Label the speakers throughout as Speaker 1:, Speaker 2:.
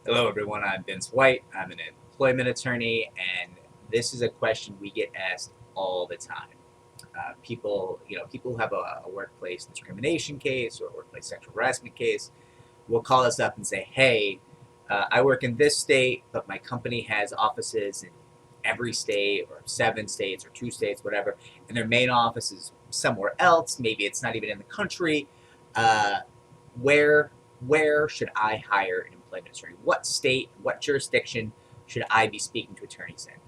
Speaker 1: Hello, everyone. I'm Vince White. I'm an employment attorney, and this is a question we get asked all the time. People who have a workplace discrimination case or a workplace sexual harassment case will call us up and say, "Hey, I work in this state, but my company has offices in every state, or 7 states, or 2 states, whatever, and their main office is somewhere else. Maybe it's not even in the country. Uh, where where should I hire an employment attorney? What state, what jurisdiction should I be speaking to attorneys in?"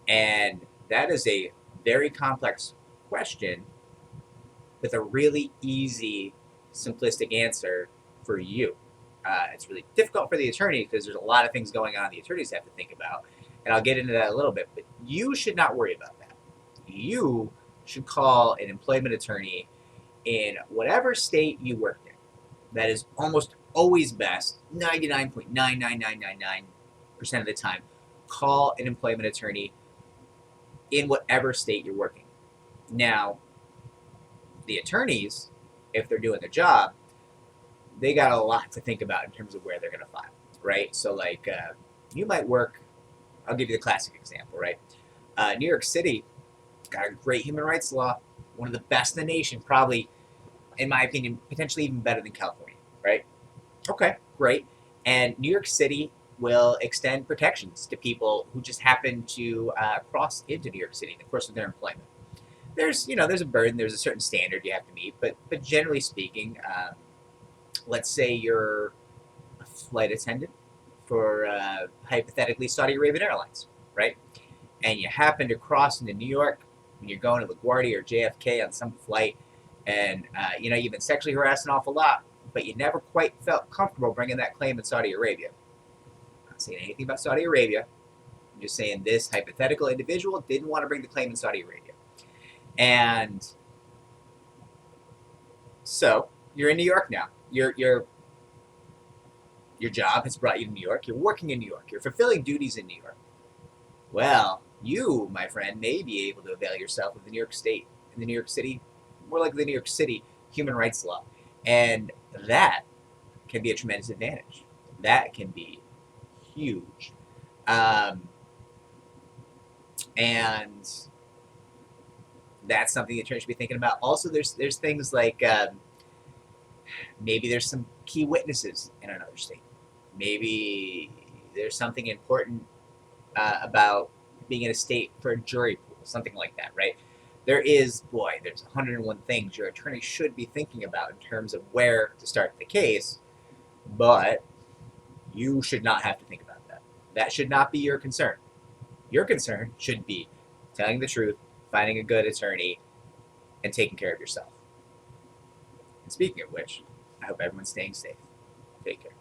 Speaker 1: And that is a very complex question with a really easy, simplistic answer for you. It's really difficult for the attorney because there's a lot of things going on the attorneys have to think about. And I'll get into that a little bit, but you should not worry about that. You should call an employment attorney in whatever state you work in. That is almost always best, 99.99999% of the time. Call an employment attorney in whatever state you're working. Now, the attorneys, if they're doing their job, they got a lot to think about in terms of where they're going to file, right? So, you might work, I'll give you the classic example, right? New York City got a great human rights law, one of the best in the nation, probably, in my opinion, potentially even better than California, right? Okay, great. And New York City will extend protections to people who just happen to cross into New York City in the course of their employment. There's a burden, there's a certain standard you have to meet, but generally speaking, let's say you're a flight attendant for hypothetically Saudi Arabian Airlines, right? And you happen to cross into New York when you're going to LaGuardia or JFK on some flight, and you've been sexually harassed an awful lot, but you never quite felt comfortable bringing that claim in Saudi Arabia. I'm not saying anything about Saudi Arabia. I'm just saying this hypothetical individual didn't want to bring the claim in Saudi Arabia. And so you're in New York now. Your job has brought you to New York. You're working in New York. You're fulfilling duties in New York. Well, you, my friend, may be able to avail yourself of the New York State and the New York City, more like the New York City human rights law. And that can be a tremendous advantage. That can be huge. Um, and that's something the attorney should be thinking about. Also, there's things like maybe there's some key witnesses in another state. Maybe there's something important about being in a state for a jury pool, something like that, right? There's 101 things your attorney should be thinking about in terms of where to start the case, but you should not have to think about that. That should not be your concern. Your concern should be telling the truth, finding a good attorney, and taking care of yourself. And speaking of which, I hope everyone's staying safe. Take care.